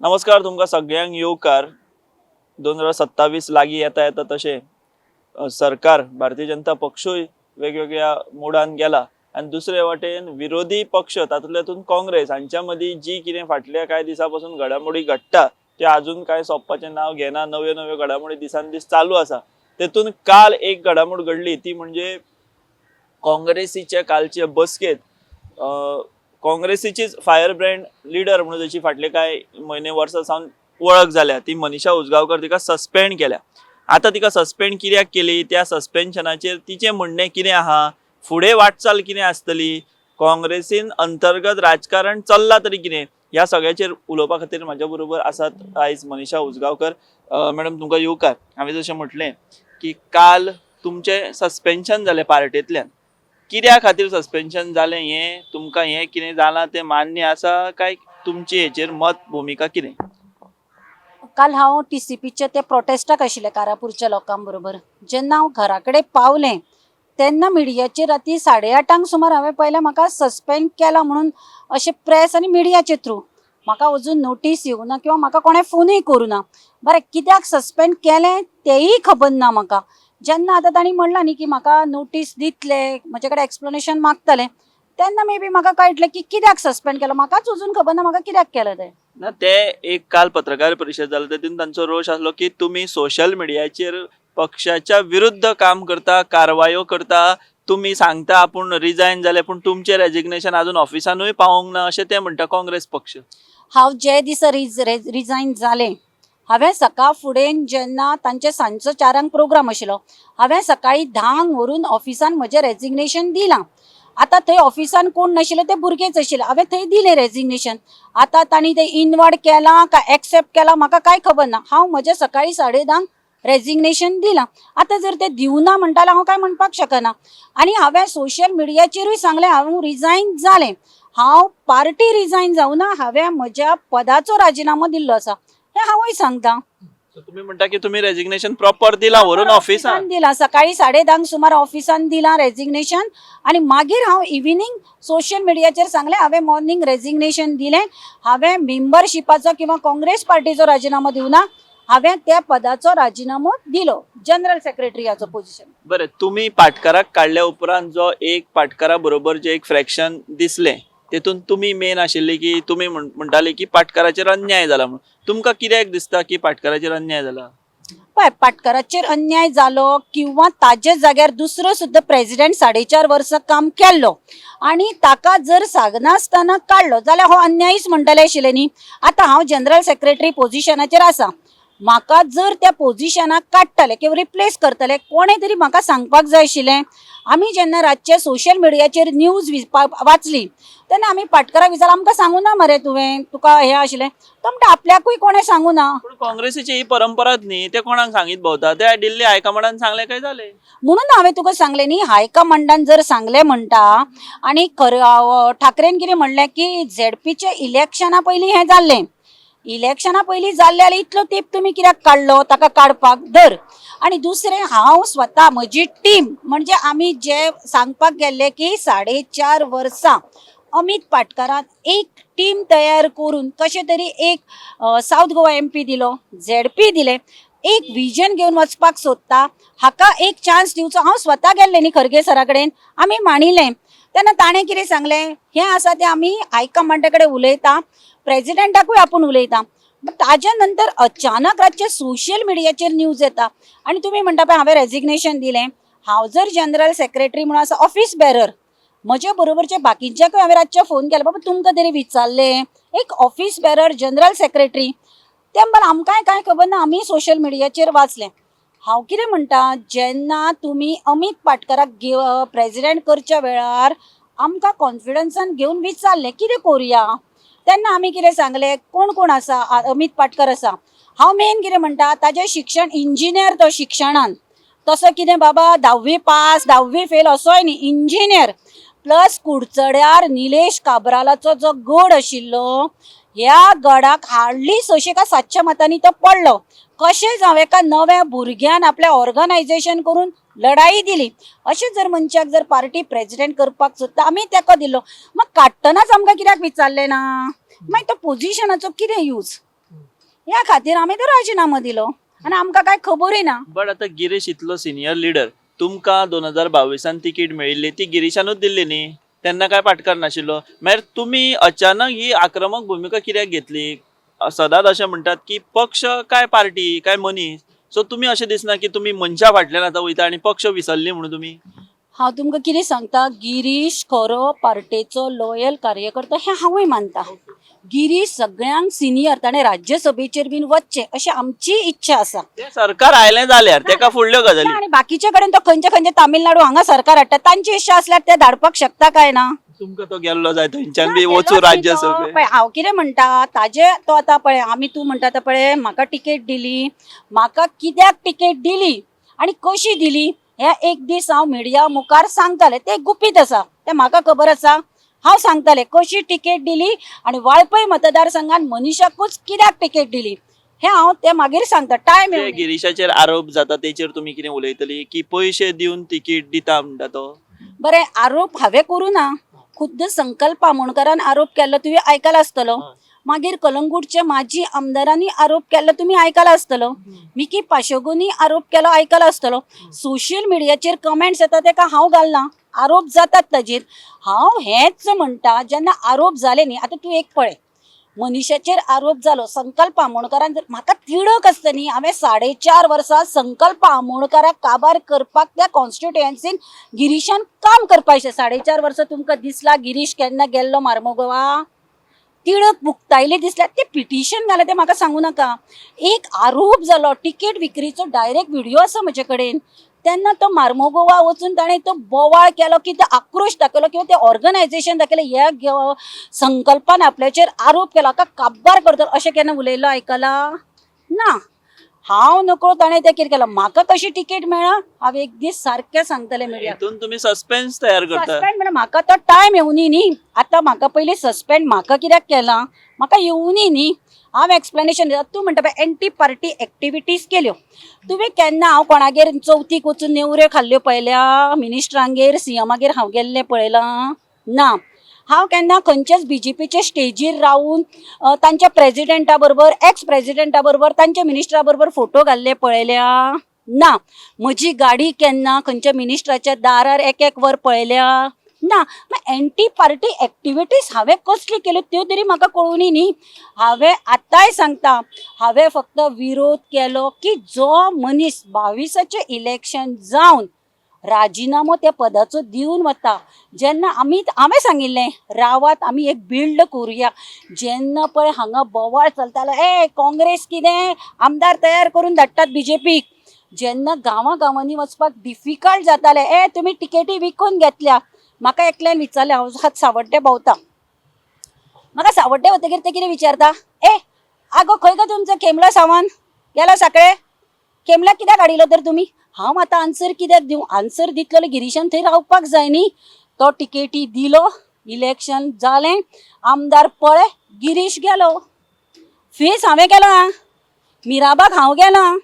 नमस्कार तुमका सगळ्यांक येवकार 2027 लागीं येता येता तशें सरकार भारतीय जनता पक्षूय वेगवेगळ्या मोडान गेला आणि दुसरे वाटेन विरोधी पक्ष तातूंतल्यान काँग्रेस हांच्या मदीं जी कितें फाटल्या कांय दिसा पासून घडामोडी घडटा ते अजून काय सोंपपाचें नांव घेना। नव्यो नव्यो घडामोडी दिसान दीस चालू आसा। तेतून काल एक घडामोड घडली ती म्हणजे काँग्रेसीच्या कालचे बसकेत काँग्रेसीचीच फायर ब्रँड लिडर म्हणून जशी फाटले काय म्हयने वर्सां सावन वळख जाल्या ती मनीषा उजगांवकर तिका सस्पेंड केल्या। आता तिका सस्पेंड कित्याक केली, त्या सस्पेन्शनाचेर तिचें म्हणणें कितें आहा, फुडें वाटचाल कितें आसतली, काँग्रेसीन अंतर्गत राजकारण चल्लां तरी कितें, ह्या सगळ्याचेर उलोवपा खातीर म्हाज्या बरोबर आसात आयज मनीषा उजगांवकर। मॅडम तुमकां येवकार। हांवें जशें म्हटलें की काल तुमचें सस्पेन्शन जालें पार्टेंतल्यान, कित्या खातीर सस्पेन्शन जालें हें तुमकां हें कितें जालां तें मान्य आसा काय तुमची हेचेर मत भुमिका कितें? काल हांव TCPचे ते प्रोटेस्टाक आशिल्ले कारापूरच्या लोकां बरोबर। जेन्ना हांव घरा कडेन पावलें तेन्ना मिडियाचेर राती 8:30 सुमार हांवें पळयलें म्हाका सस्पेंड केला म्हणून अशें प्रेस आनी मिडियाचे थ्रू। म्हाका अजून नोटीस येवना किंवा म्हाका कोणें फोनूय करूना। बरें, कित्याक सस्पेंड केलें तेंय खबर ना म्हाका। जेन्ना आतां तांणी म्हणलां न्ही की म्हाका नोटीस दितले, म्हजे कडेन एक्सप्लेनेशन मागतले, तेन्ना मे बी म्हाका कळटलें की कित्याक सस्पेंड केलो। म्हाकाच अजून खबर ना म्हाका कित्याक केलें तें। ना ते एक काल पत्रकार परिशद जाली तेतून तांचो रोष आसलो की तुमी सोशल मिडियाचेर पक्षाच्या विरुद्ध काम करता, कारवायो करता, तुम्ही सांगता आपूण रिजायन जाले पण तुमचे रेजिग्नेशन अजून ऑफिसानूय पावोंक ना अशें ते म्हणटा काँग्रेस पक्ष। हांव जे दिसा रिजायन जालें हांवें सकाळ फुडें जेन्ना तांचे सांजचो 4 प्रोग्राम आशिल्लो, हांवें सकाळीं 10 व्हरून ऑफिसान म्हजें रेजिग्नेशन दिलां। आतां थंय ऑफिसान कोण नाशिल्ले ते भुरगेच आशिल्ले, हांवें थंय दिलें रेजिग्नेशन। आतां तांणी तें इनवर्ड केलां काय एक्सेप्ट केलां म्हाका कांय खबर ना। हांव म्हजें सकाळीं 10:30 रेजिग्नेशन दिलां। आतां जर ते दिवना म्हणटा जाल्यार हांव काय म्हणपाक शकना। आनी हांवें सोशल मिडियाचेरूय सांगलें हांव रिजायन जालें। हांव पार्टी रिजायन जावना, हांवें म्हज्या पदाचो राजिनामो दिल्लो आसा हें हांवूय सांगतां। तुम्ही म्हणटा की तुम्ही रेजिग्नेशन प्रॉपर दिला व्हरून ऑफिसान दिला, सकाळी 10:30 सुमार ऑफिसान दिलां रेजिग्नेशन। आनी मागीर हांव इव्हिनिंग सोशल मिडियाचेर सांगलें हांवें मॉर्निंग रेजिग्नेशन दिलें, हांवें मेंबरशिपाचो किंवा काँग्रेस पार्टीचो राजिनामो दिवना, हांवें त्या पदाचो राजिनामो दिलो, जनरल सेक्रेटरीयाचो पोझिशन। बरें, तुम्ही पाटकाराक काडल्या उपरांत जो एक पाटकारा बरोबर जे एक फ्रॅक्शन दिसलें तेतून तुम्ही मेन आशिल्ली की तुम्ही म्हणटाली की पाटकाराचेर अन्याय जाला म्हणून, तुमकां कित्याक दिसता की पाटकाराचेर अन्याय जाला? पळय, पाटकाराचेर अन्याय जालो किंवा ताजे जाग्यार दुसरो सुद्दां प्रेसिडेंट 4.5 वर्सां काम केल्लो आनी ताका जर सांगनासतना काडलो जाल्यार हो अन्यायच म्हणटले आशिल्ले न्ही। आतां हांव जनरल सेक्रेटरी पोझिशनाचेर आसा, म्हाका जर त्या पोझिशनाक काडटले किंवा रिप्लेस करतले कोणें तरी म्हाका सांगपाक जाय आशिल्लें। आमी जेन्ना रातचे सोशल मिडियाचेर न्यूज वाचली तेन्ना आमी पाटकाराक विचारलें आमकां सांगूना मरे तुवें, तुका हें आशिल्लें तो म्हणटा आपल्याकूय कोणें सांगूना। पण काँग्रेसीची ही परंपराच न्ही, ते कोणाक सांगीत भोंवता, ते दिल्ली हायकमांडान सांगले काय जालें। म्हणून हांवें तुका सांगलें न्ही, हायकमांडान जर सांगलें म्हणटा आनी ठाकरेन कितें म्हणलें की ZPचे इलेक्शना पयलीं हें जाल्लें, इलेक्शना पयलीं जाल्लें जाल्यार इतलो तेंप तुमी कित्याक काडलो, ताका काडपाक धर। आनी दुसरें हांव स्वता म्हजी टीम म्हणजे आमी जे सांगपाक गेल्ले की 4.5 वर्सां अमित पाटकारान एक टीम तयार करून कशें तरी एक साऊथ गोवा MP दिलो, ZP दिले, एक विजन घेवन वचपाक सोदता, हाका एक चान्स दिवचो। हांव स्वता गेल्लें न्ही खरगे सरा कडेन, आमी मांडिल्लें तेन्ना ताणें कितें सांगलें हें आसा तें आमी हायकमांडा कडेन उलयता, प्रेसिडेंटाकूय आपूण उलयता। ताज्या नंतर अचानक रातचे सोशल मिडियाचेर न्यूज येता आनी तुमी म्हणटा पळय हांवें रेजिग्नेशन दिलें। हांव जर जनरल सेक्रेटरी म्हणून आसा, ऑफिस बेरर, म्हजे बरोबरचे बाकीच्यांकूय हांवें रातचे फोन केलो, बाबा तुमकां तरी विचारलें, एक ऑफिस बेरर जनरल सेक्रेटरी, ते म्हणून आमकांय कांय खबर ना, आमी सोशल मिडियाचेर वाचलें। हांव कितें म्हणटा, जेन्ना तुमी अमित पाटकाराक प्रेसिडेंट करच्या वेळार आमकां कॉन्फिडन्सान घेवन विचारलें कितें करुया, तेन्ना आमी कितें सांगलें कोण कोण आसा, अमित पाटकर आसा। हांव मेन कितें म्हणटा, ताजें शिक्षण इंजिनियर, तो शिक्षणान तसो कितें बाबा 10वी पास 10वी फेल असोय न्ही, इंजिनियर प्लस कुडचड्यार निलेश काब्रालाचो जो गड आशिल्लो, ह्या गडाक हार्डली 600 का 700 मतांनी तो पडलो। कशें जावं एका नव्या भुरग्यान आपलें ऑर्गनायझेशन करून लढाई दिली। अशें जर मनशाक जर पार्टी प्रेसिडेंट करपाक सोदता आमी तेको दिलो, मग काडटनाच आमकां कित्याक विचारलें ना, मागीर तो पोझिशनाचो कितें यूज? ह्या खातीर आमी तो राजिनामो दिलो आनी आमकां काय खबरूय ना. बट आता गिरीश इतलो सिनियर लिडर, तुमकां 2022 तिकीट मेळिल्ली ती गिरीशानूच दिल्ली न्ही, तेन्ना काय पाटकार नाशिल्लो. मागीर तुमी अचानक ही आक्रमक भुमिका कित्याक घेतली? सदांच अशें म्हणटात की पक्ष काय पार्टी काय मनीस, सो तुमी अशें दिसना की तुमी मनशा फाटल्यान आतां वयता आनी पक्ष विसरली म्हणून तुमी? हांव तुमकां कितें सांगता, गिरीश खरो पार्टेचो लॉयल कार्यकर्तो हें हांवूय मानता. गिरीश सगळ्यांक सिनियर, ताणें राज्यसभेचेर बीन वचचें अशी आमची इच्छा आसा. तें सरकार आयलें जाल्यार तेका फुडल्यो गजाली. आनी बाकीचे कडेन तो खंयचे तामिळनाडू हांगा सरकार हाडटा, तांची इच्छा आसल्यार ते धाडपाक शकता काय ना? तुमकां तो गेल्लो जाय थंयच्यान बी वचू राज्यसभेक. पळय हांव कितें म्हणटा, ताजे तो आतां पळय आमी तूं म्हणटा आतां पळय म्हाका टिकेट दिली, म्हाका कित्याक टिकेट दिली आनी कशी दिली हे एक दीस हांव मिडिया मुखार सांगतालें. ते गुपीत आसा, ते म्हाका खबर आसा. हांव सांगतालें कशी टिकेट दिली आनी वाळपय मतदारसंघात मनीषाकूच कित्याक टिकेट दिली हे हांव ते मागीर सांगता. टायम जे गिरीशाचेर आरोप जाता तेचेर तुमी कितें उलयतली की पयशे दिवन तिकीट दिता म्हणटा तो? बरें, आरोप हांवें करूं ना, खुद्द संकल्प आमोणकरान आरोप केल्लो तुवें आयकला आसतलो. मागीर कलंगूटच्या माजी आमदारांनी आरोप केल्लो तुमी आयकला आसतलो. मिकी पाशोगुनी आरोप केलो आयकला आसतलो. सोशल मिडियाचेर कमेंट्स येता तेका हांव घालना, आरोप जातात ताजेर. हांव हेच म्हणटा, जेन्ना आरोप जाले न्ही, आतां तूं एक पळय, मनीषाचेर आरोप जालो, संकल्प आमोणकरान जर म्हाका तिडक आसता न्ही, हांवें 4.5 वर्सां संकल्प आमोणकराक काबार करपाक त्या कॉन्स्टिट्युएन्सीन गिरीशान काम करपाचें. 4.5 वर्सां तुमकां दिसला गिरीश केन्ना गेल्लो मार्मोगोवा? तिडक बुकतायले दिसल्यार ते पिटिशन घाला, ते म्हाका सांगू नाका. एक आरोप जालो, तिकेट विक्रीचो डायरेक्ट व्हिडिओ आसा म्हजे कडेन. तेन्ना तो मार्मोगोवा वचून ताणें तो बोवाळ केलो की ते आक्रोश दाखयलो किंवा ते ऑर्गनायझेशन दाखयलें, ह्या संकल्पान आपल्याचेर आरोप केला का काबार करतलो अशें केन्ना उलयलो आयकला ना. हांव नकळो ताणें तें कितें केलां, म्हाका कशी टिकेट मेळ्ळा हांव एक दीस सारकें सांगतलें मिडिया. हितून तुमी सस्पेन्स तयार करता. सस्पेंड म्हणजे म्हाका तो टायम येवनी न्ही. आतां म्हाका पयलीं सस्पेंड म्हाका कित्याक केलां म्हाका येवनी न्ही. हांव एक्सप्लेनेशन दिता. तूं म्हणटा पळय एंटी पार्टी एक्टिविटीज केल्यो, तुवें केन्ना हांव कोणागेर चवथीक वचून नेवऱ्यो खाल्ल्यो पळयल्या? मिनिस्टरांगेर सीएमागेर हांव गेल्लें पळयलां ना. हांव केन्ना खंयच्याच बीजेपीचे स्टेजीर रावून तांच्या प्रेजिडेंटा बरोबर, एक्स प्रेजिडेंटा बरोबर, तांच्या मिनिस्टरा बरोबर फोटो घाल्ले पळयल्या ना. म्हजी गाडी केन्ना खंयच्या मिनिस्टराच्या दारार एक वर पळयल्या ना. मागीर एंटी पार्टी एक्टिविटीज हांवें कसली केल्यो त्यो तरी म्हाका कळुनी न्ही. हांवें आतांय सांगता, हांवें फक्त विरोध केलो की जो मनीस 22चे इलेक्शन जावन राजिनामो त्या पदाचो दिवन वता, जेन्ना हांवें सांगिल्लें रावात आमी एक बिल्ड करुया. जेन्ना पळय हांगा बोवाळ चलतालो, काँग्रेस कितें आमदार तयार करून धाडटात बीजेपीक, जेन्ना गांवांनी वचपाक डिफिकल्ट जातालें, तुमी टिकेटी विकून घेतल्या. म्हाका एकल्यान विचारलें, हांव सावड्डे भोंवता, म्हाका सावड्डे वतकीर ते कितें विचारता, आगो खंय गो तुमचो खेमलो सामान गेलो साकळे, खेमल्याक कित्याक हाडिलो तर तुमी? हांव आतां आन्सर कित्याक दिवं? आन्सर दितलो गिरीशान थंय रावपाक जाय न्ही. तो टिकेटी दिलो, इलेक्शन जालें, आमदार पळय गिरीश गेलो. फेस हांवें केला, मिराबाग हांव गेलां,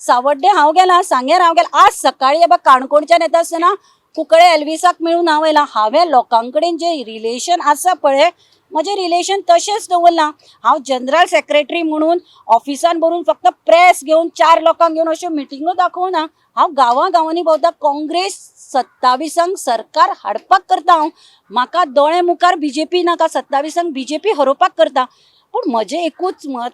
सावड्डे हांव गेलां, सांगेर हांव गेलां. आज सकाळीं बाबा काणकोणच्यान येता आसतना कुंकळे एल्विसाक मेळून हांव येयलां. हांवें लोकां कडेन जे रिलेशन आसा पळय, म्हजें रिलेशन तशेंच दवरलां. हांव जनरल सेक्रेटरी म्हणून ऑफिसान भरून फक्त प्रेस घेवन 4 लोकांक घेवन अश्यो मिटिंगो दाखोवना. हांव गांवांनी भोंवता. काँग्रेस 27 सरकार हाडपाक करता हांव. म्हाका दोळे मुखार बीजेपी नाका, 27 बीजेपी हरोवपाक करता. पूण म्हजें एकूच मत,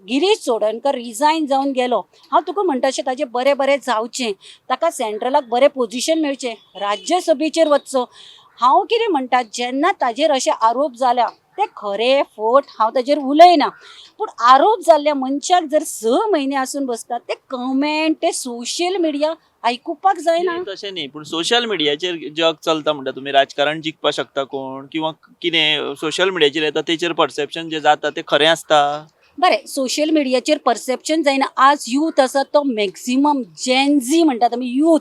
गिरीश चोडणकर रिजायन जावन गेलो. हांव तुका म्हणटा अशें ताजें बरें जावचें, ताका सेंट्रलाक बरें पोजिशन मेळचें, राज्यसभेचेर वचचो. हांव कितें म्हणटा, जेन्ना ताजेर अशे आरोप जाल्या ते खरे फोट हांव ताजेर उलयना, पूण आरोप जाल्ल्या मनशाक जर 6 म्हयने आसून बसतात ते कमेंट, ते सोशल मिडिया आयकुपाक जायना. तशें न्ही, पूण सोशल मिडियाचेर जग चलता म्हणटा तुमी, राजकारण जिखपाक शकता कोण किंवा कितें सोशल मिडियाचेर येता तेचेर परसेप्शन जे जाता ते खरें आसता? बरें, सोशल मिडियाचेर परसेप्शन जायना. आज यूथ आसा तो मॅक्झिमम जेनझी म्हणटात आमी यूथ,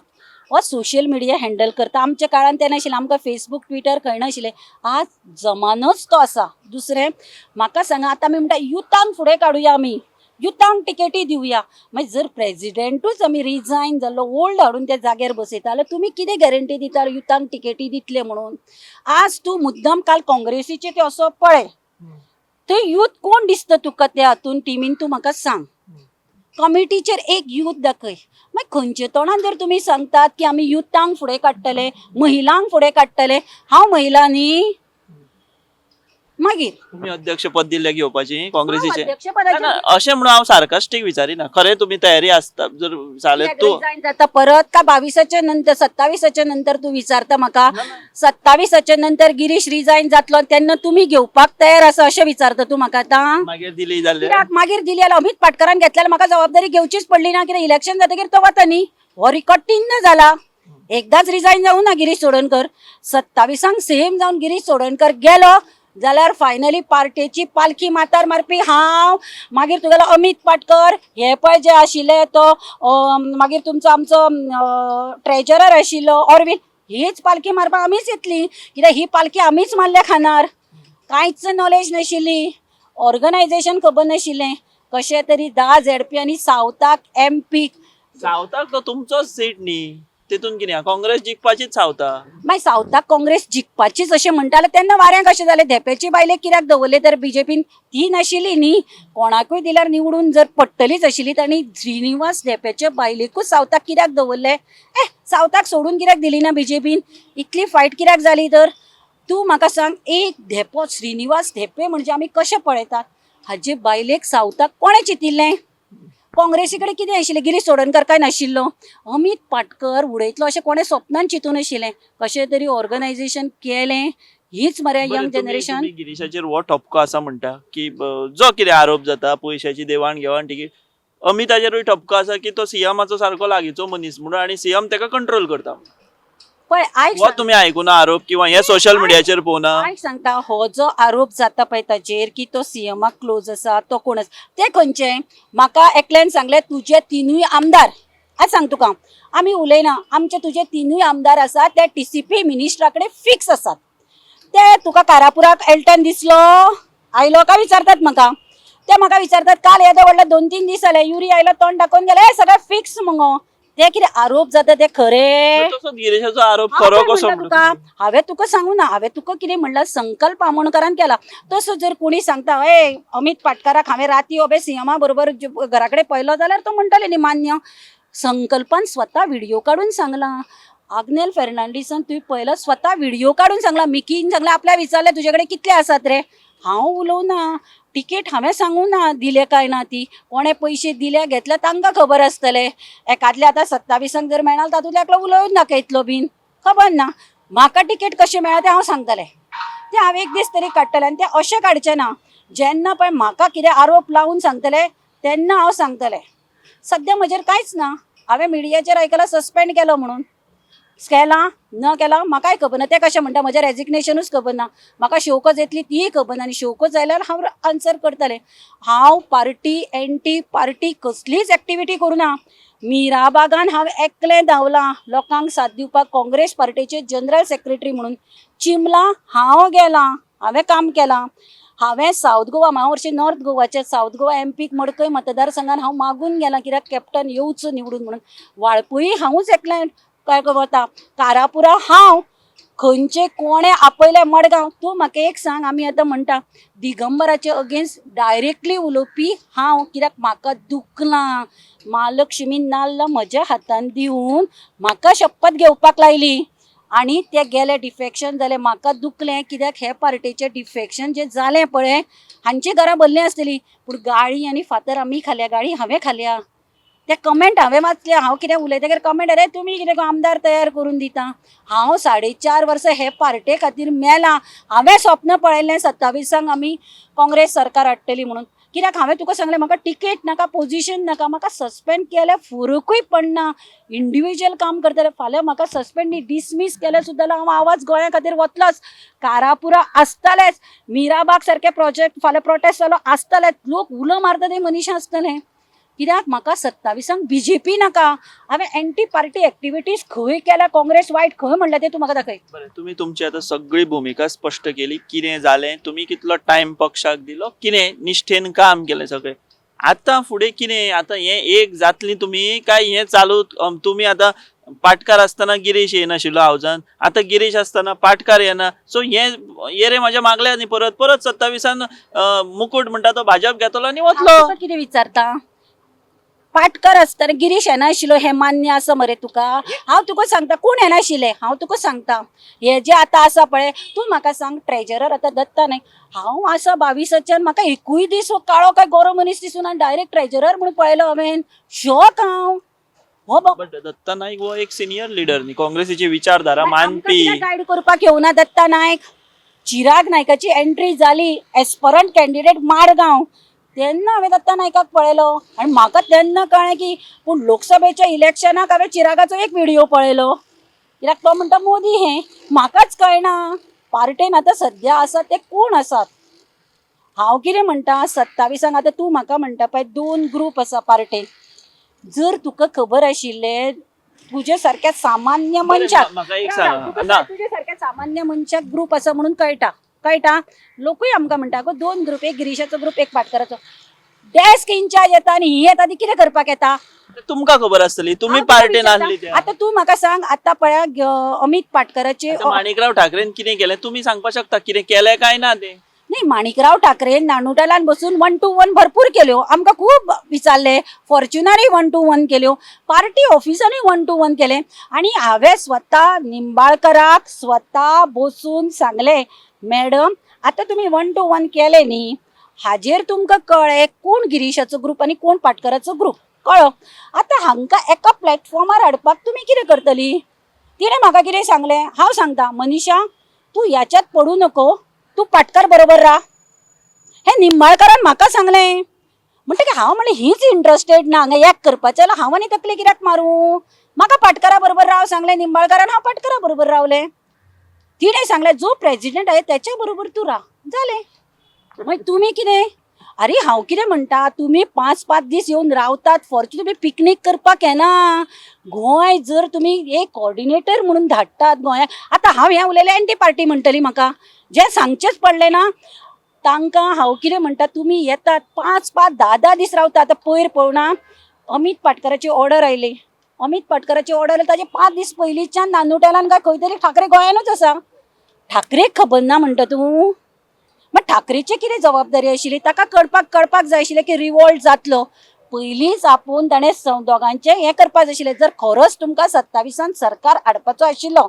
हो सोशल मिडिया हँडल करता. आमच्या काळान तें नाशिल्लें, आमकां फेसबूक ट्विटर खंय नाशिल्लें. आज जमानोच तो आसा. दुसरें म्हाका सांगा, आतां आमी म्हणटा युथांक फुडें काडुया, आमी युथांक टिकेटी दिवया. मागीर जर प्रेजिडेंटूच आमी रिजायन जाल्लो, ओल्ड हाडून त्या जाग्यार बसयता जाल्यार तुमी कितें गॅरंटी दिता युथांक टिकेटी दितले म्हणून? आज तूं मुद्दम काल काँग्रेसीचे ते असो पळय, थंय यूथ कोण दिसता तुका त्या हातून टिमीन तूं म्हाका सांग. कमिटीचेर एक यूथ दाखय. मागीर खंयचे तोंडान जर तुमी सांगतात की आमी युथांक फुडें काडटले, महिलांक फुडें काडटले, हांव महिला न्ही. मागीर तुम्ही अध्यक्षपद दिल्ले घेवपाची काँग्रेसीचे अध्यक्षपदाचेर ना, अशें म्हणून हांव सार्कास्टीक विचारिना. खरें तुमी तयारी आसता जर जाले तूं रिजायन जाता परत का 22च्या नंतर 27च्या नंतर तू विचारता म्हाका. 27च्या नंतर गिरीश रिजायन जातलो तेन्ना तुम्ही घेवपाक तयार आसा अशें विचारता तू म्हाका आतां. मागीर दिली जाल्यार कित्याक मागीर दिली जाल्यार अमित पाटकरान घेतल्यार म्हाका जबाबदारी घेवचीच पडली ना. कित्याक इलेक्शन जातकीर तो वता न्ही. हो रिकॉर्ड 3 जाला. एकदाच रिजायन जावं ना गिरीश चोडणकर. 27 सेम जावन गिरीश चोडणकर गेलो जाल्यार फायनली पार्टीची पालखी माथ्यार मारपी हांव, मागीर तुगेलो अमित पाटकर, हे पळय जे आशिल्ले तो मागीर तुमचो आमचो ट्रेजरर आशिल्लो ऑरविंद, हीच पालखी मारपाक आमीच येतली. कित्याक ही पालखी आमीच मारल्या खानार. कांयच नॉलेज नाशिल्ली, ऑर्गनायझेशन खबर नाशिल्लें. कशें तरी 10 ZP आनी सावथाक MP. सावथाक तो तुमचोच सीट न्ही, तितून कितें काँग्रेस जिखपाचीच सावता. मागीर सावथाक काँग्रेस जिखपाचीच अशें म्हणटाले तेन्ना वाऱ्याक कशें जालें. धेपेची बायलेक कित्याक दवरले तर बीजेपीन ती नाशिल्ली न्ही. कोणाकूय दिल्यार निवडून जर पडटलीच आशिल्ली तांणी श्रीनिवास धेपेच्या बायलेकूच सावथाक कित्याक दवरले. सावथाक सोडून कित्याक दिली ना बीजेपीन. इतली फायट कित्याक जाली तर तूं म्हाका सांग. एक धेपो श्रीनिवास धेपे म्हणजे आमी कशें पळयतात. हाजे बायलेक सावथाक कोणें चितिल्लें. काँग्रेसी कडेन कितें आशिल्लें. गिरीश चोडणकर काय नाशिल्लो. अमित पाटकर उडयतलो अशें कोणें स्वप्नान चिंतून आशिल्लें. कशें तरी ऑर्गनायझेशन केलें. हीच मरे बरें, यंग जनरेशन. तुम्ही गिरीशाचेर हो ठपको आसा म्हणटा की जो कितें आरोप जाता पयशाची देवाण घेवाण तिकीट, अमिताचेरूय ठपको आसा की तो सीएमाचो सारको लागींचो मनीस म्हणून आनी सीएम तेका कंट्रोल करता. पळय आयक हो तुम्ही आयकुना आरोप किंवा हे सोशल मिडियाचेर पळोवना. आयक सांगता. हो जो आरोप जाता पळय ताचेर की तो सीएमाक क्लोज आसा तो कोण आसा ते खंयचे. म्हाका एकल्यान सांगलें तुजे 3 आमदार. आज सांग तुका आमी उलयना. आमचे तुजे 3 आमदार आसा ते TCP मिनिस्टरा कडेन फिक्स आसात. ते तुका कारापुराक एल्टन दिसलो आयलो काय विचारतात म्हाका. ते म्हाका विचारतात काल येदो व्हडलो 2-3 दीस जाले युरी आयलो तोंड दाखोवन गेले सगळें फिक्स मगो. ते कितें आरोप जाता ते खरे. तसोच गिरीशाचो आरोप खरो कसो तुका हांवें तुका सांगू ना. हांवें तुका कितें म्हणलां संकल्प आमोणकरान केला. तसो जर कोणी सांगता अमित पाटकराक हांवें राती सीएमा बरोबर घरा कडेन पळयलो जाल्यार तो म्हणटाले न्ही मान्य. संकल्पान स्वता व्हिडिओ काडून सांगला. आग्नेल फेर्नांडीसान तुवें पळयलो स्वता व्हिडिओ काडून सांगला. मिकीन सांगला आपल्या विचारलें तुजे कडेन कितले आसात रे. हांव उलोवना. तिकेट हांवें सांगू ना दिले काय ना ती. कोणें पयशे दिले घेतले तांकां खबर आसतले. एकादले आतां 27 जर मेळना तातूंतले एकलो उलोवूच नाका बीन खबर ना. म्हाका तिकेट कशें मेळ्ळा तें हांव सांगतलें. तें हांव एक दीस तरी काडटलें आनी तें अशें काडचें ना. जेन्ना पळय म्हाका कितें आरोप लावून सांगतले तेन्ना हांव सांगतलें. सद्या म्हजेर कांयच ना. हांवें मिडियाचेर आयकलां सस्पेंड केलो म्हणून. केला न केला म्हाकाय खबर ना. ते कशें म्हणटा म्हजें रेजिग्नेशनूच खबर ना. म्हाका शोकज येतली तीय खबर ना. आनी शोकज आयल्यार हांव आन्सर करतलें. हांव पार्टी एंटी पार्टी कसलीच एक्टिविटी करूना. मिराबागान हांव एकलें धांवलां लोकांक साथ दिवपाक. काँग्रेस पार्टीचे जनरल सेक्रेटरी म्हणून चिंबला हांव गेलां. हांवें काम केलां. हांवें सावथ गोवा हांव वर्षी नॉर्थ गोवाचे सावथ गोवा MPक मडकय मतदारसंघान हांव मागून गेलां कित्याक कॅप्टन येवचो निवडून म्हणून. वाळपय हांवूच एकलें काय वता. कारापुरा हांव. खंयचे कोणे आपयले मडगांव. तूं म्हाका एक सांग. आमी आतां म्हणटा दिगंबराचे अगेन्स्ट डायरेक्टली उलोवपी हांव. कित्याक म्हाका दुखलां. महालक्ष्मीन नाल्ल म्हज्या हातान दिवन म्हाका शपथ घेवपाक लायली आनी ते गेले डिफेक्शन जालें. म्हाका दुखलें कित्याक हे पार्टीचें डिफेक्शन जें जालें पळय हांची घरां भरलीं आसतलीं पूण गाळी आनी फातर आमी खाल्या. गाळी हांवें खाल्या. ते कमेंट हांवें वाचले. हांव कितें उलयतकीर कमेंट अरे तुमी कितें आमदार तयार करून दिता. हांव 4.5 वर्सां हे पार्टे खातीर मेलां. हांवें स्वप्न पळयल्लें 27 आमी काँग्रेस सरकार हाडटली म्हणून. कित्याक हांवें तुका सांगलें म्हाका टिकेट नाका पोजिशन नाका. म्हाका सस्पेंड केल्या फरकूय पडना. इंडिविज्युअल काम करतले. फाल्यां म्हाका सस्पेंड डिसमीस केलें सुद्दां जाल्यार हांव आवाज गोंया खातीर वतलोच. कारापुरा आसतलेच. मिराबाग सारके प्रोजेक्ट फाल्यां प्रोटेस्ट जालो आसतलेच. लोक उलो मारता ते मनीस आसतले. कित्याक म्हाका 27 BJP नाका. हांवें एंटी पार्टी एक्टिविटीज खंय केल्या काँग्रेस वायट खंय म्हणलें तें तूं म्हाका दाखय. बरें, तुम्ही तुमची आतां सगळी भुमिका स्पश्ट केली. कितें जालें, तुम्ही कितलो टायम पक्षाक दिलो, कितें निश्ठेन काम केलें सगळें. आतां फुडें कितें. आतां हें एक जातली तुम्ही काय हें चालू तुमी आतां पाटकार असताना गिरीश येनाशिल्लो हावजान, आता गिरीश असताना पाटकार येना. सो हे रे माझ्या मागल्या न्ही परत परत 27 मुकुट म्हणटा तो भाजप घेतलो आनी वतलो. तुका कितें विचारता, पाटकर असताना गिरीश येनाशिल्लो हे मान्य आसा मरे तुका? हांव तुका सांगता कोण येनाशिल्ले, हांव तुका सांगता. हे जे आतां आसा पळय, तूं म्हाका सांग ट्रेजरर आतां दत्ता नायक, हांव आसा 22च्यान म्हाका एकूय दीस हो काळो काय गोरो मनीस दिसून डायरेक्ट ट्रेजरर म्हणून पळयलो हांवें. शॉक हांव. हो बट दत्ता नाईक हो एक सिनियर लिडर न्ही, काँग्रेसीची विचारधारा मानपी. गायड करपाक येवना दत्ता नायक. चिराग नायकाची एंट्री जाली एस्परंट कॅन्डिडेट मारगांव, तेन्ना हांवें दत्ता नायकाक पळयलो आनी म्हाका तेन्ना कळ्ळें की पूण लोकसभेच्या इलेक्शनाक हांवें चिरागाचो एक व्हिडिओ पळयलो. कित्याक तो म्हणटा मोदी हें, म्हाकाच कळना पार्टेन आतां सद्या आसा ते कोण आसात. हांव कितें म्हणटा, 27 आतां तूं म्हाका म्हणटा पळय 2 ग्रूप आसा पार्टेन. जर तुका खबर आशिल्लें तुजे सारक्या सामान्य मनशाक, म्हाका एक सांग ना, तुजे सारक्या सामान्य मनशाक ग्रूप आसा म्हणून कळटा. लोकूय आमकां म्हणटा गो 2 ग्रूप, एक गिरीशाचो ग्रूप एक पाटकराचो. डेस्क इंचार्ज येता आनी ही येता ती कितें करपाक येता? तुमकां खबर आसतली, तुम्ही हांव तुका पार्टेन विचारता. आसली त्या. आतां तूं म्हाका सांग, आतां पळय अमित पाटकराचे आतां माणिकराव ठाकरेन कितें केलें तुम्ही सांगपाक शकता, कितें केलें काय ना ते? नाही, माणिकराव ठाकरे नानुटालान बसून 1 to 1 भरपूर केल्यो. आमकां खूब विचारले, फॉर्च्युनरय 1 to 1 केल्यो, पार्टी ऑफिसांनी 1 to 1 केले. आणि हांवें स्वता निंबाळकराक स्वता बसून सांगले, मॅडम आतां तुमी 1 to 1 केले न्ही, हाजेर तुमकां कळ्ळें कोण गिरीशाचो ग्रूप आनी कोण पाटकराचो ग्रूप कळ्ळो. आतां हांकां एका प्लॅटफॉर्मार हाडपाक तुमी कितें करतली? तिणें म्हाका कितें सांगलें, हांव सांगता मनीषा तूं ह्याच्यात पडू नको, तू पाटकार बरोबर राह. हे निंबाळकरान म्हाका सांगलें. म्हणटकीर हांव म्हणलें हीच इंट्रस्टेड ना हांगा एक करपाचें, जाल्यार हांव आनी तकली कित्याक मारूं? म्हाका पाटकारा बरोबर राव सांगलें निंबाळकरान, हांव पाटकारा बरोबर रावलें. तिणें सांगलें जो प्रेसिडेंट आहे त्याच्या बरोबर तूं राह, जालें. मागीर तुमी कितें? अरे हांव कितें म्हणटा, तुमी 5-5 दीस येवन रावतात फॉर्च्युन, तुमी पिकनीक करपाक येना. गोंय जर तुमी एक कोऑर्डिनेटर म्हणून धाडटात गोंयाक, आतां हांव हें उलयलें एंटी पार्टी म्हणटली म्हाका, जें सांगचेंच पडलें ना तांकां. हांव कितें म्हणटा, तुमी येतात 5-5, 10-10 दीस रावता. आतां पयर पळोवना, अमित पाटकराची ऑर्डर आयली. अमित पाटकराची ऑर्डर ताजे 5 दीस पयलींच्यान नानुटेलान काय खंय तरी ठाकरे गोंयानूच आसा. ठाकरेक खबर ना म्हणटा तूं? मग ठाकरेची कितें जबाबदारी आशिल्ली? ताका कळपाक जाय आशिल्लें की रिवॉल्ट जातलो. पयलींच आपूण ताणें दोगांचें हें करपाक जाय आशिल्लें. जर खरोच तुमकां 27 सरकार हाडपाचो आशिल्लो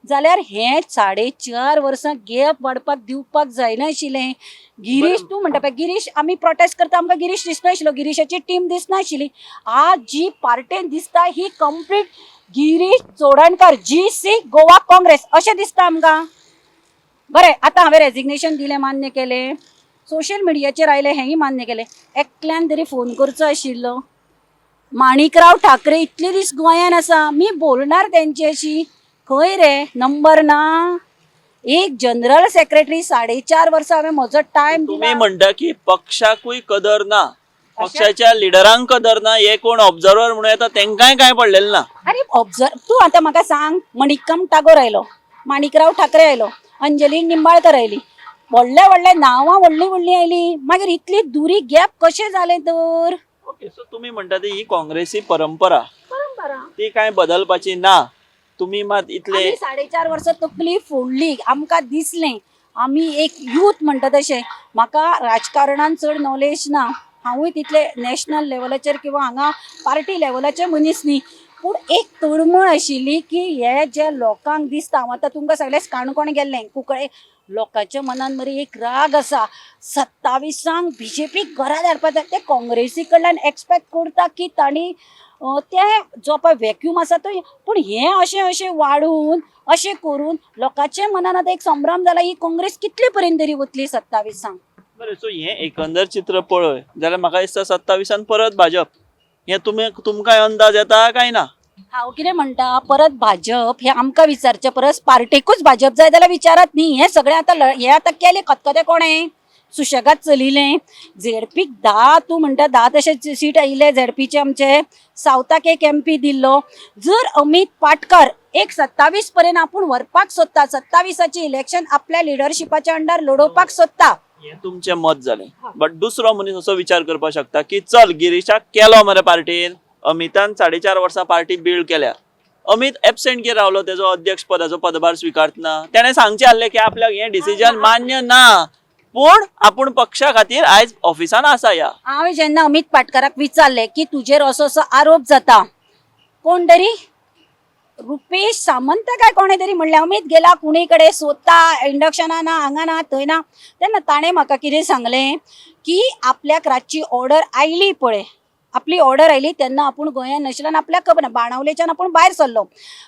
जाल्यार हें 4.5 वर्सां गॅप वाडपाक दिवपाक जायनाशिल्लें. गिरीश तूं म्हणटा पळय, गिरीश आमी प्रोटेस्ट करता, आमकां गिरीश दिसनाशिल्लो, गिरीशाची टीम दिसनाशिल्ली. आज जी पार्टेन दिसता ही कंप्लीट गिरीश चोडणकर, GC गोवा काँग्रेस अशें दिसता आमकां. बरें, आतां हांवें रेजिग्नेशन दिलें, मान्य केलें, सोशल मिडियाचेर आयलें हेंय मान्य केलें. एकल्यान तरी फोन करचो आशिल्लो. माणिकराव ठाकरे इतले दीस गोंयान आसा, मी बोलणार तेंच्याशी. खंय रे नंबर ना? एक जनरल सेक्रेटरी 4.5 वर्सां हांवें म्हजो टायम तुम्ही दिला. म्हणटा की पक्षाकूय कदर ना, पक्षाच्या लिडरांक कदर ना, हे कोण ऑब्झर्वर म्हणून येता तेंकाय काय पडलेलें ना. अरे ऑब्झर्व तूं आतां म्हाका सांग, मणिक्कम टागोर आयलो, माणिकराव ठाकरे आयलो, अंजली निंबाळकर आयली, व्हडले नांवां व्हडलीं आयलीं, मागीर इतली दुरी गॅप कशें जालें तर? ओके, सो तुम्ही म्हणटा ती ही काँग्रेसी परंपरा ती काय बदलपाची ना. तुम्ही मात इतले 4.5 वर्सां तकली फोडली, आमकां दिसलें आमी एक यूथ म्हणटा तशें. म्हाका राजकारणान चड नॉलेज ना, हांवूय तितले नॅशनल लेवलाचेर किंवा हांगा पार्टी लेवलाचे मनीस न्ही, पूण एक तळमळ आशिल्ली की हे जे लोकांक दिसता, हांव आतां तुमकां सगळेंच काणकोण गेल्लें, कुंकळे लोकांच्या मनान मरे एक राग आसा. 27 BJP घरात हाडपाक जाय, ते काँग्रेसी कडल्यान एक्सपेक्ट करता की तांणी ते जो पळय वॅक्यूम आसा तो, पूण हें अशें वाडून अशें करून लोकांच्या मनान आतां एक संभ्रम जाला, ही काँग्रेस कितले पर्यंत तरी वतली 27. बरें, सो हें एकंदर चित्र पळय जाल्यार म्हाका दिसता 27 परत भाजप, हें तुमकां अंदाज येता काय ना? हांव कितें म्हणटा, परत भाजप हे आमकां विचारचे परस पार्टेकूच भाजप जाय जाल्यार विचारात न्ही. हे सगळें आतां हे आतां केलें खतखतें कोणें? सुशेगाद चलिलें. झेडपीक 10 तूं म्हणटा 10 तशें सीट आयिल्ले झेडपीचे आमचे, सावथाक एक MP दिल्लो. जर अमित पाटकर एक 27 पर्यंत आपूण व्हरपाक सोदता, 27ची इलेक्शन आपल्या लिडरशिपाच्या अंडर लडोवपाक सोदता, हें तुमचें मत जालें. बट दुसरो मनीस असो विचार करपाक शकता की चल गिरीशाक केलो मरे पार्टीन, अमितान 4.5 वर्सां पार्टी बिल्ड केल्या, अमित एबसेंट कितें रावलो तेजो अध्यक्ष पदाचो पदभार स्वीकारतना तेणें सांगचें आसलें की आपल्याक हें डिसिजन मान्य ना पूण आपूण पक्षा खातीर आयज ऑफिसान आसा या. हांवें जेन्ना अमित पाटकराक विचारलें की तुजेर असो असो आरोप जाता, कोण तरी रुपेश सामंत काय कोणे तरी म्हणलें अमित गेला कुणी कडेन सोदता इंडक्शना ना हांगा ना थंय ना. तेन्ना ताणें म्हाका कितें सांगलें की आपल्याक रातची ऑर्डर आयली पळय, आपली ऑर्डर आयली तेन्ना आपूण गोंयांत नाशिल्ल्यान आपल्याक खबर ना. बाणावलेच्यान आपूण भायर सरलो,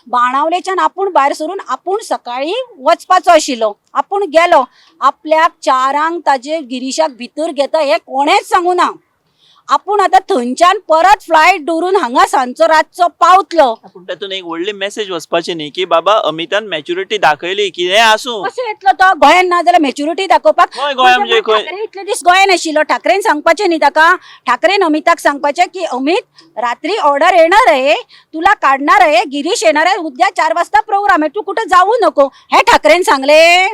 बाणावलेच्यान आपूण भायर सरून आपूण सकाळी वचपाचो आशिल्लो. आपूण गेलो, आपल्याक 4 ताजे गिरीशाक भितर घेता हें कोणेच सांगू ना. आपूण आतां थंयच्यान परत फ्लायट धरून हांगा सांजचो रातचो पावतलो. पूण तातूंत एक व्हडली मेसेज वचपाची न्ही की बाबा अमितान मॅच्युरिटी दाखयली कितें आसूं. कशें येतलो तो गोंयान ना जाल्यार मॅच्युरिटी दाखोवपाक. हय गोंया म्हणजे खंय ठाकरे इतले दीस गोंयान आशिल्लो, ठाकरेन सांगपाचें न्ही ताका. ठाकरेन अमिताक सांगपाचें की अमित रात्री ऑर्डर येणार आहे, तुला काढणार आहे, गिरीश येणार आहे, उद्या 4 वाजता प्रोग्राम आहे, तू कुठे जाऊ नको. हे ठाकरेन सांगले.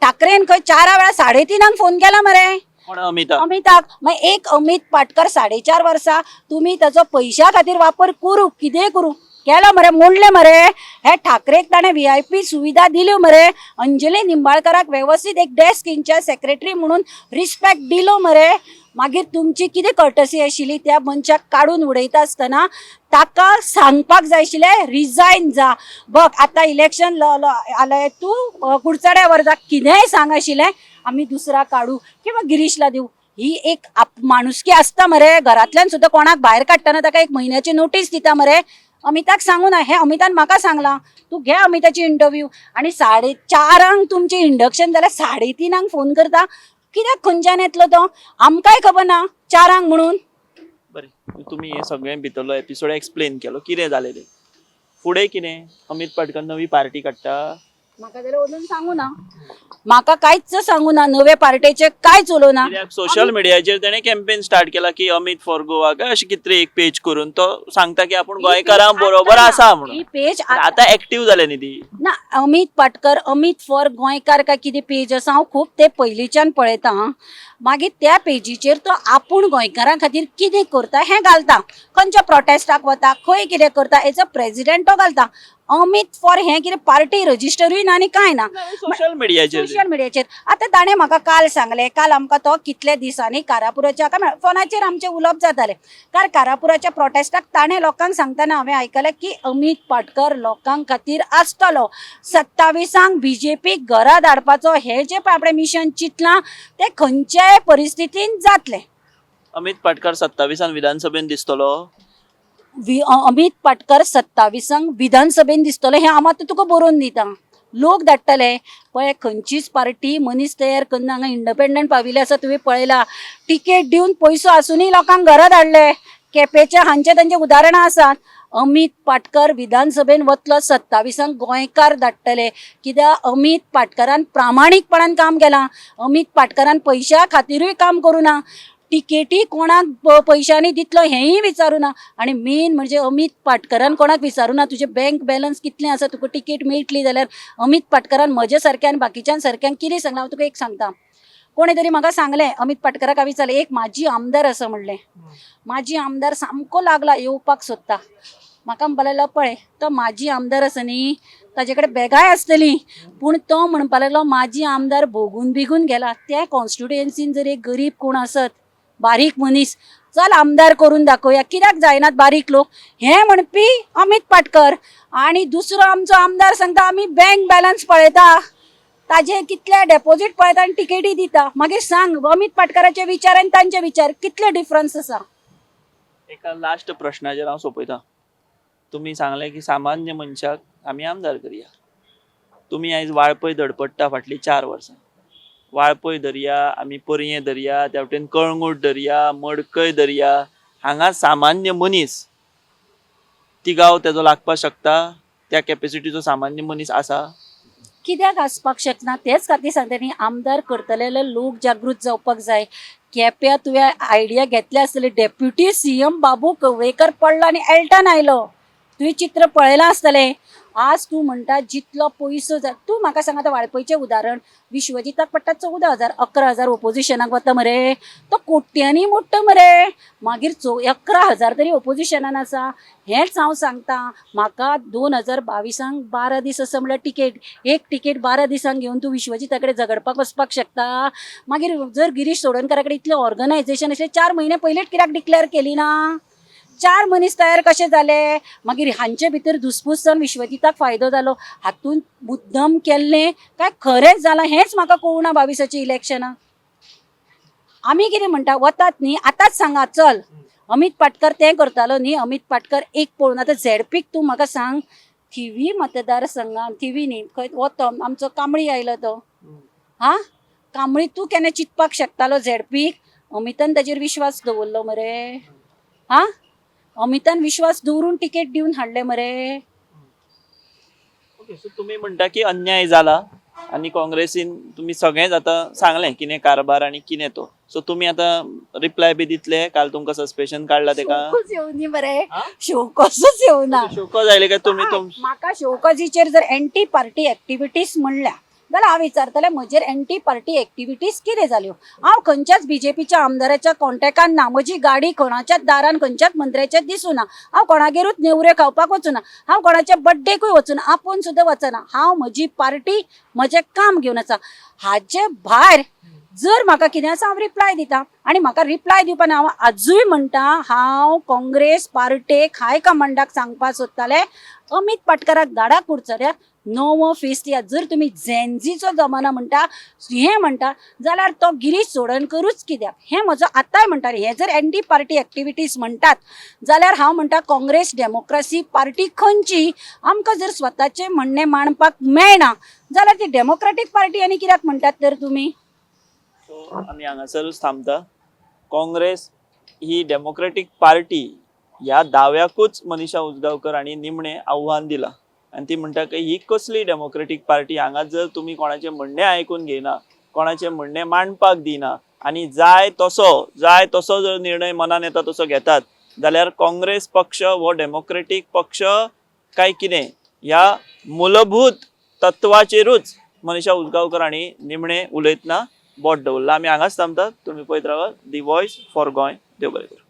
ठाकरेन खंय 4 वेळा 3:30 फोन केला मरे कोण अमिता अमिताक. मग एक अमित पाटकर 4.5 वर्सां तुम्ही त्याचो पैशा खातीर वापर करू कितें करू केलो मरे, मोडले मरे. हे ठाकरेक ताणें VIP सुविधा दिल्यो मरे. अंजली निंबाळकराक व्यवस्थित एक डेस्क इंचार्ज सेक्रेटरी म्हणून रिस्पेक्ट दिलो मरे. मागीर तुमची कितें कर्टसी आशिल्ली त्या मनशाक काडून उडयता आसतना ताका सांगपाक जाय आशिल्लें रिजायन जा. बघ आतां इलेक्शन आलें, तूं कुडचड्या वर्साक कितेंय सांग आशिल्लें, आमी दुसरा काडू किंवा गिरीशला दिवू. ही एक माणुसकी आसता मरे. घरांतल्यान सुद्दां कोणाक भायर काडटना ताका 1 म्हयन्याची नोटीस दिता मरे. अमिताक सांगू ना, हे अमितान म्हाका सांगलां. तू घे अमिताची इंटरव्यू आणि 4:30 तुमचे इंडक्शन जाल्यार 3:30 फोन करता. कित्याक खंयच्यान येतलो तो आमकांय खबर ना 4 म्हणून. बरें तुमी हे सगळें भितरलो एपिसोड एक्सप्लेन केलो कितें जालें तें. फुडें कितें अमित पाटकर नवी पार्टी काडटा. म्हाका जाल्यार अजून सांगू ना, म्हाका कांयच सांगू ना. नवे पार्टेचे कांयच उलोवना. सोशल मिडियाचेर तेणें कॅम्पेन स्टार्ट केला की अमित फॉर गोवा काय अशें कितें एक पेज करून तो सांगता की आपूण गोंयकारां बरोबर आसा म्हणून. ही पेज आतां एक्टिव्ह जालें न्ही ती. ना अमित पाटकर अमित फॉर गोंयकार काय कितें पेज आसा हांव खूब ते पयलींच्यान पळयता. मागीर त्या पेजीचेर तो आपूण गोंयकारां खातीर कितें करता हें घालता. खंयच्या प्रोटेस्टाक वता, खंय कितें करता एज अ प्रेसिडेंट तो घालता. अमित फॉर हें कितें पार्टी रजिस्टरूय ना आनी कांय ना सोशल मिडियाचेर. आतां ताणें म्हाका काल सांगलें, काल आमकां तो कितल्या दिसांनी कारापुराच्या फोनाचेर आमचे उलोवप जातालें. कारण कारापुराच्या प्रोटेस्टाक ताणें लोकांक सांगतना हांवें आयकलें की अमित पाटकर लोकांक खातीर आसतलो. 27 BJP घरा धाडपाचो हें जें आपणें मिशन चिंतलां तें खंयच्याय परिस्थितीन जातलें. अमित पाटकर 27 विधानसभेन दिसतलो. अमित पाटकर 27 विधानसभेन दिसतलो हें हांव आतां तुका बरोवन दिता. लोक धाडटले पळय. खंयचीच पार्टी मनीस तयार करना. हांगा इंडिपेंडंट पाविल्ले आसा तुवें पळयला. टिकेट दिवन पयसो आसुनूय लोकांक घरा धाडले. केपेचे हांचे तांचे उदाहरणां आसात. अमित पाटकर विधानसभेन वतलो 27 गोंयकार धाडटले. कित्याक अमित पाटकरान प्रामाणीकपणान काम केलां. अमित पाटकरान पयशा खातीरूय काम करूं ना. टिकेटी कोणाक पयशांनी दितलो हेंय विचारूं ना. आनी मेन म्हणजे अमित पाटकरान कोणाक विचारूं ना तुजें बँक बॅलन्स कितलें आसा, तुका टिकेट मेळटली जाल्यार. अमित पाटकरान म्हजे सारक्यान बाकीच्यां सारक्यांक कितें सांगलां हांव तुका एक सांगता. कोणें तरी म्हाका सांगलें अमित पाटकराक हांवें विचारलें एक माजी आमदार आसा म्हणलें. माजी आमदार सामको लागला येवपाक सोदता. म्हाका म्हणपा लागलो पळय तो माजी आमदार आसा न्ही ताजे कडेन बॅगाय आसतली पूण तो म्हणपा लागलो माजी आमदार भोगून बिगून गेला. त्या कॉन्स्टिट्युएन्सीन जर एक गरीब कोण आसत बारीक मनीस चल आमदार करून दाखोवया. कित्याक जायनात बारीक लोक हे म्हणपी अमित पाटकर. आनी दुसरो आमचो आमदार सांगता आमी बँक बॅलन्स पळयता, ताजे कितले डेपॉझिट पळयता आनी टिकेटी दिता. मागीर सांग अमित पाटकराचे विचार आनी तांचे विचार कितले डिफरन्स आसा. एका लास्ट प्रश्नाचेर हांव सोंपयतां. तुमी सांगलें की सामान्य मनशाक आमी आमदार करया. तुमी आयज वाळपय धडपडटा फाटलीं 4 वर्सां. वाळपय धरया, आमी परये धरया, त्या वटेन कळंगूट धरया, मडकय धरया. हांगा सामान्य मनीस तिगाव तेजो लागपाक शकता. त्या कॅपेसिटीचो सामान्य मनीस आसा. कित्याक आसपाक शकना तेच खातीर सांगता न्ही आमदार करतले लोक जागृत जावपाक जाय. केप्या तुवें आयडिया घेतले आसतले डेप्युटी CM बाबू कवळेकर पडलो आनी एल्टन आयलो. तुवें चित्र पळयलां आसतलें. आज तूं म्हणटा जितलो पयसो तूं म्हाका सांग आतां वाळपयचें उदाहरण विश्वजिताक पडटा 14,000 11,000 ओपोजिशनाक वता मरे. तो कोट्यांनी मोडटा मरे. मागीर 11,000 तरी ओपोजिशनान आसा. हेंच हांव सांगता. म्हाका 2022 12 दीस आसा म्हणल्यार टिकेट, एक टिकेट 12 दिसांक घेवन तूं विश्वजिता कडेन झगडपाक वचपाक शकता. मागीर जर गिरीश चोडणकरा कडेन इतलें ऑर्गनायझेशन आसलें 4 म्हयने पयलींच कित्याक डिक्लेअर केली ना. 4 मनीस तयार कशे जाले. मागीर हांचे भितर धुसफूस जावन विश्वजिताक फायदो जालो. हातून मुद्दम केल्लें काय खरेंच जालां हेंच म्हाका कळुना 22 इलेक्शनां. आमी कितें म्हणटा वतात न्ही आतांच सांगा चल अमित पाटकर तें करतालो न्ही. अमित पाटकर एक पळोवन आतां झेडपीक तूं म्हाका सांग थिवी मतदारसंघान थिवी न्ही खंय वतो आमचो कांबळी आयलो तो हा कांबळी तूं केन्ना चिंतपाक शकतालो झेडपीक. अमितान ताजेर विश्वास दवरलो मरे. हा अमितान विश्वास दवरून टिकेट दिवन हाडले मरे. ओके सो तुम्ही म्हणटा की अन्याय जाला आणि काँग्रेसीन तुम्ही सगळेंच आतां सांगलें कितें कारभार आणि कितें तो. सो तुम्ही आतां रिप्लाय बी दितले. काल तुमकां सस्पेशन काडला तेका शोकूच येवनी मरे. शोकसूच येवना. शोको जायले काय तुम्ही म्हाका शोकजीचेर जर एंटी पार्टी एक्टिविटीज म्हणल्या जाल्यार हांव विचारतलें म्हजेर एंटी पार्टी एक्टिविटीज कितें जाल्यो. हांव खंयच्याच बीजेपीच्या आमदाराच्या कॉन्टॅक्टान ना. म्हजी गाडी कोणाच्याच दारान खंयच्याच मंत्र्याच्या दिसूना. हांव कोणागेरूच नेवऱ्यो खावपाक वचूना. हांव कोणाच्या बड्डेकूय वचूना. आपूण सुद्दां वचना. हांव म्हजी पार्टी म्हजें काम घेवन आसा. हाचे भायर जर म्हाका कितें आसा हांव रिप्लाय दिता. आनी म्हाका रिप्लाय दिवपाक हांव आजूय म्हणटा हांव काँग्रेस पार्टेक हायकमांडाक सांगपाक सोदतालें अमित पाटकराक धाडाक उरचल्यार नवो फेस दियात. जर तुमी झेनझीचो जमाना म्हणटा हें म्हणटा जाल्यार तो गिरीश चोडणकरूच कित्याक हें म्हजो आतांय म्हणटा. हे जर एंटी पार्टी एक्टिविटीज म्हणटात जाल्यार हांव म्हणटा काँग्रेस डेमोक्रेसी पार्टी खंयची. आमकां जर स्वताचें म्हणणें मांडपाक मेळना जाल्यार ती डेमोक्रेटीक पार्टी आनी कित्याक म्हणटात तर तुमी. आम्ही हांगासरूच थांबता. काँग्रेस ही डेमोक्रेटिक पार्टी ह्या दाव्याकूच मनीषा उजगांवकर आणि निमणे आव्हान दिला आणि ती म्हणटा की ही कसली डेमोक्रेटिक पार्टी. हांगा जर तुम्ही कोणाचे म्हणणे आयकून घेयना कोणाचे म्हणणे मांडपाक दिना आणि जाय तसो जर निर्णय मनान येता तसो घेतात जाल्यार काँग्रेस पक्ष हो डेमोक्रेटिक पक्ष काय कितें ह्या मूलभूत तत्वाचेरूच मनीषा उजगांवकर आणि निमणे उलयतना बोट दवरला. आमी हांगाच थांबतात. तुम्ही पळयत रावा दी वॉयस फॉर गोंय. देव बरें करूं.